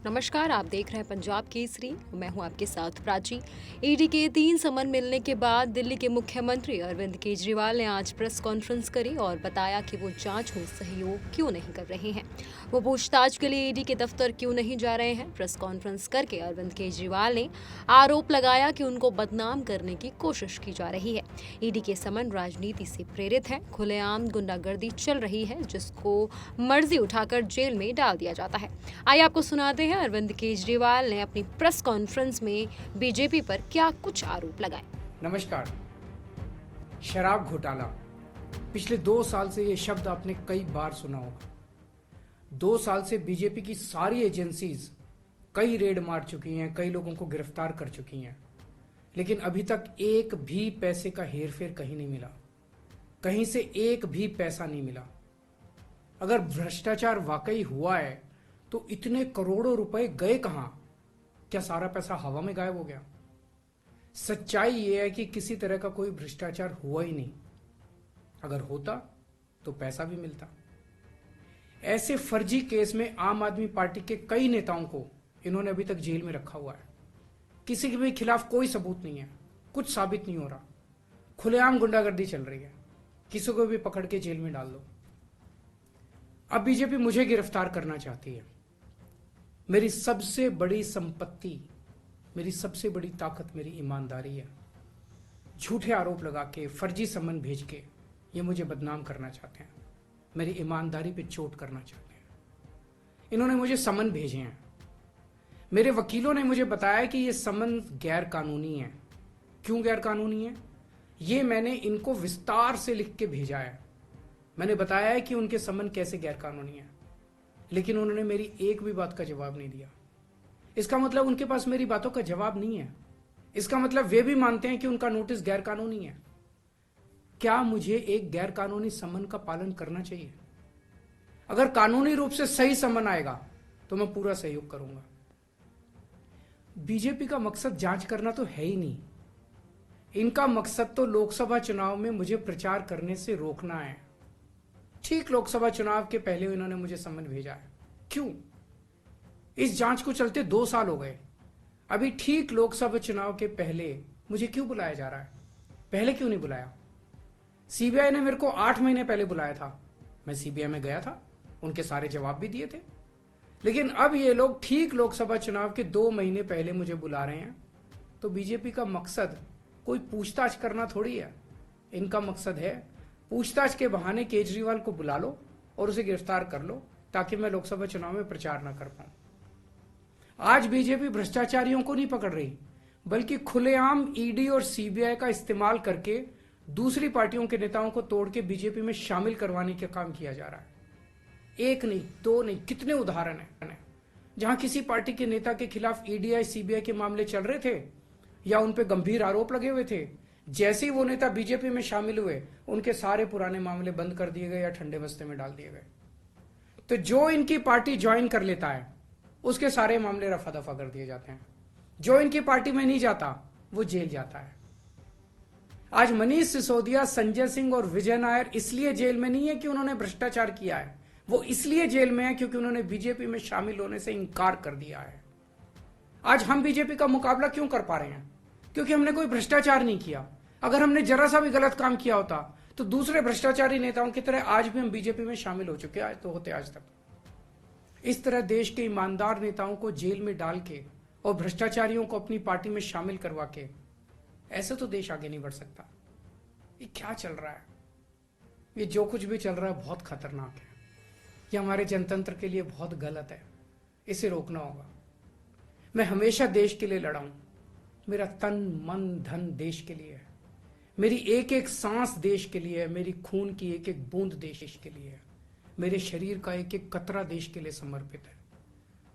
नमस्कार, आप देख रहे हैं पंजाब केसरी। मैं हूं आपके साथ प्राची। ईडी के 3 समन मिलने के बाद दिल्ली के मुख्यमंत्री अरविंद केजरीवाल ने आज प्रेस कॉन्फ्रेंस करी और बताया कि वो जांच में सहयोग क्यों नहीं कर रहे हैं। वो पूछताछ के लिए ईडी के दफ्तर क्यों नहीं जा रहे हैं। प्रेस कॉन्फ्रेंस करके अरविंद केजरीवाल ने आरोप लगाया कि उनको बदनाम करने की कोशिश की जा रही है। ईडी के समन राजनीति से प्रेरित है। खुलेआम गुंडागर्दी चल रही है, जिसको मर्जी उठाकर जेल में डाल दिया जाता है। आइए आपको सुनाते हैं अरविंद केजरीवाल ने अपनी प्रेस कॉन्फ्रेंस में बीजेपी पर क्या कुछ आरोप लगाए। नमस्कार। शराब घोटाला, पिछले 2 साल से ये शब्द आपने कई बार सुना होगा। 2 साल से बीजेपी की सारी एजेंसीज कई रेड मार चुकी हैं, कई लोगों को गिरफ्तार कर चुकी हैं, लेकिन अभी तक एक भी पैसे का हेरफेर कहीं नहीं मिला। कहीं से एक भी पैसा नहीं मिला। अगर भ्रष्टाचार वाकई हुआ है तो इतने करोड़ों रुपए गए कहां? क्या सारा पैसा हवा में गायब हो गया? सच्चाई यह है कि किसी तरह का कोई भ्रष्टाचार हुआ ही नहीं। अगर होता तो पैसा भी मिलता। ऐसे फर्जी केस में आम आदमी पार्टी के कई नेताओं को इन्होंने अभी तक जेल में रखा हुआ है। किसी के भी खिलाफ कोई सबूत नहीं है, कुछ साबित नहीं हो रहा। खुलेआम गुंडागर्दी चल रही है, किसी को भी पकड़ के जेल में डाल दो। अब बीजेपी मुझे गिरफ्तार करना चाहती है। मेरी सबसे बड़ी संपत्ति, मेरी सबसे बड़ी ताकत मेरी ईमानदारी है। झूठे आरोप लगा के, फर्जी समन भेज के ये मुझे बदनाम करना चाहते हैं, मेरी ईमानदारी पे चोट करना चाहते हैं। इन्होंने मुझे समन भेजे हैं। मेरे वकीलों ने मुझे बताया कि ये समन गैर कानूनी है। क्यों गैर कानूनी है, ये मैंने इनको विस्तार से लिख के भेजा है। मैंने बताया है कि उनके समन कैसे गैर कानूनी है, लेकिन उन्होंने मेरी एक भी बात का जवाब नहीं दिया। इसका मतलब उनके पास मेरी बातों का जवाब नहीं है। इसका मतलब वे भी मानते हैं कि उनका नोटिस गैर कानूनी है। क्या मुझे एक गैर कानूनी समन का पालन करना चाहिए? अगर कानूनी रूप से सही समन आएगा तो मैं पूरा सहयोग करूंगा। बीजेपी का मकसद जांच करना तो है ही नहीं। इनका मकसद तो लोकसभा चुनाव में मुझे प्रचार करने से रोकना है। ठीक लोकसभा चुनाव के पहले इन्होंने मुझे समन भेजा है। क्यों? इस जांच को चलते 2 साल हो गए। अभी ठीक लोकसभा चुनाव के पहले मुझे क्यों बुलाया जा रहा है? पहले क्यों नहीं बुलाया? सीबीआई ने मेरे को 8 महीने पहले बुलाया था। मैं सीबीआई में गया था, उनके सारे जवाब भी दिए थे। लेकिन अब ये लोग ठीक लोकसभा चुनाव के 2 महीने पहले मुझे बुला रहे हैं। तो बीजेपी का मकसद कोई पूछताछ करना थोड़ी है। इनका मकसद है पूछताछ के बहाने केजरीवाल को बुला लो और उसे गिरफ्तार कर लो, ताकि मैं लोकसभा चुनाव में प्रचार ना कर पाऊं। आज बीजेपी भ्रष्टाचारियों को नहीं पकड़ रही, बल्कि खुलेआम ईडी और सीबीआई का इस्तेमाल करके दूसरी पार्टियों के नेताओं को तोड़ के बीजेपी में शामिल करवाने का काम किया जा रहा है। एक नहीं, 2 नहीं, कितने उदाहरण हैं जहां किसी पार्टी के नेता के खिलाफ ईडी सीबीआई के मामले चल रहे थे या उन पर गंभीर आरोप लगे हुए थे। जैसे ही वो नेता बीजेपी में शामिल हुए, उनके सारे पुराने मामले बंद कर दिए गए या ठंडे बस्ते में डाल दिए गए। तो जो इनकी पार्टी ज्वाइन कर लेता है, उसके सारे मामले रफा दफा कर दिए जाते हैं। जो इनकी पार्टी में नहीं जाता, वो जेल जाता है। आज मनीष सिसोदिया, संजय सिंह और विजय नायर इसलिए जेल में नहीं है कि उन्होंने भ्रष्टाचार किया है। वो इसलिए जेल में है क्योंकि उन्होंने बीजेपी में शामिल होने से इंकार कर दिया है। आज हम बीजेपी का मुकाबला क्यों कर पा रहे हैं? क्योंकि हमने कोई भ्रष्टाचार नहीं किया। अगर हमने जरा सा भी गलत काम किया होता तो दूसरे भ्रष्टाचारी नेताओं की तरह आज भी हम बीजेपी में शामिल हो चुके आज तक। इस तरह देश के ईमानदार नेताओं को जेल में डाल के और भ्रष्टाचारियों को अपनी पार्टी में शामिल करवा के ऐसे तो देश आगे नहीं बढ़ सकता। ये क्या चल रहा है? ये जो कुछ भी चल रहा है बहुत खतरनाक है। ये हमारे जनतंत्र के लिए बहुत गलत है। इसे रोकना होगा। मैं हमेशा देश के लिए लड़ा हूं। मेरा तन मन धन देश के लिए है। मेरी एक एक सांस देश के लिए है। मेरी खून की एक एक बूंद देश के लिए है। मेरे शरीर का एक एक कतरा देश के लिए समर्पित है।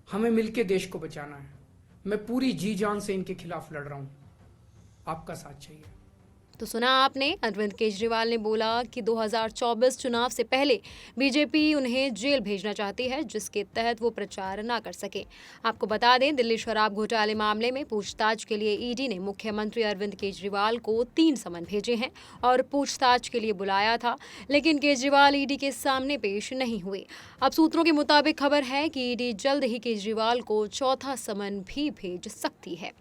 हमें मिलकर देश को बचाना है। मैं पूरी जी जान से इनके खिलाफ लड़ रहा हूं। आपका साथ चाहिए। तो सुना आपने, अरविंद केजरीवाल ने बोला कि 2024 चुनाव से पहले बीजेपी उन्हें जेल भेजना चाहती है, जिसके तहत वो प्रचार ना कर सके। आपको बता दें, दिल्ली शराब घोटाले मामले में पूछताछ के लिए ईडी ने मुख्यमंत्री अरविंद केजरीवाल को 3 समन भेजे हैं और पूछताछ के लिए बुलाया था, लेकिन केजरीवाल ईडी के सामने पेश नहीं हुए। अब सूत्रों के मुताबिक खबर है कि ईडी जल्द ही केजरीवाल को चौथा समन भी भेज सकती है।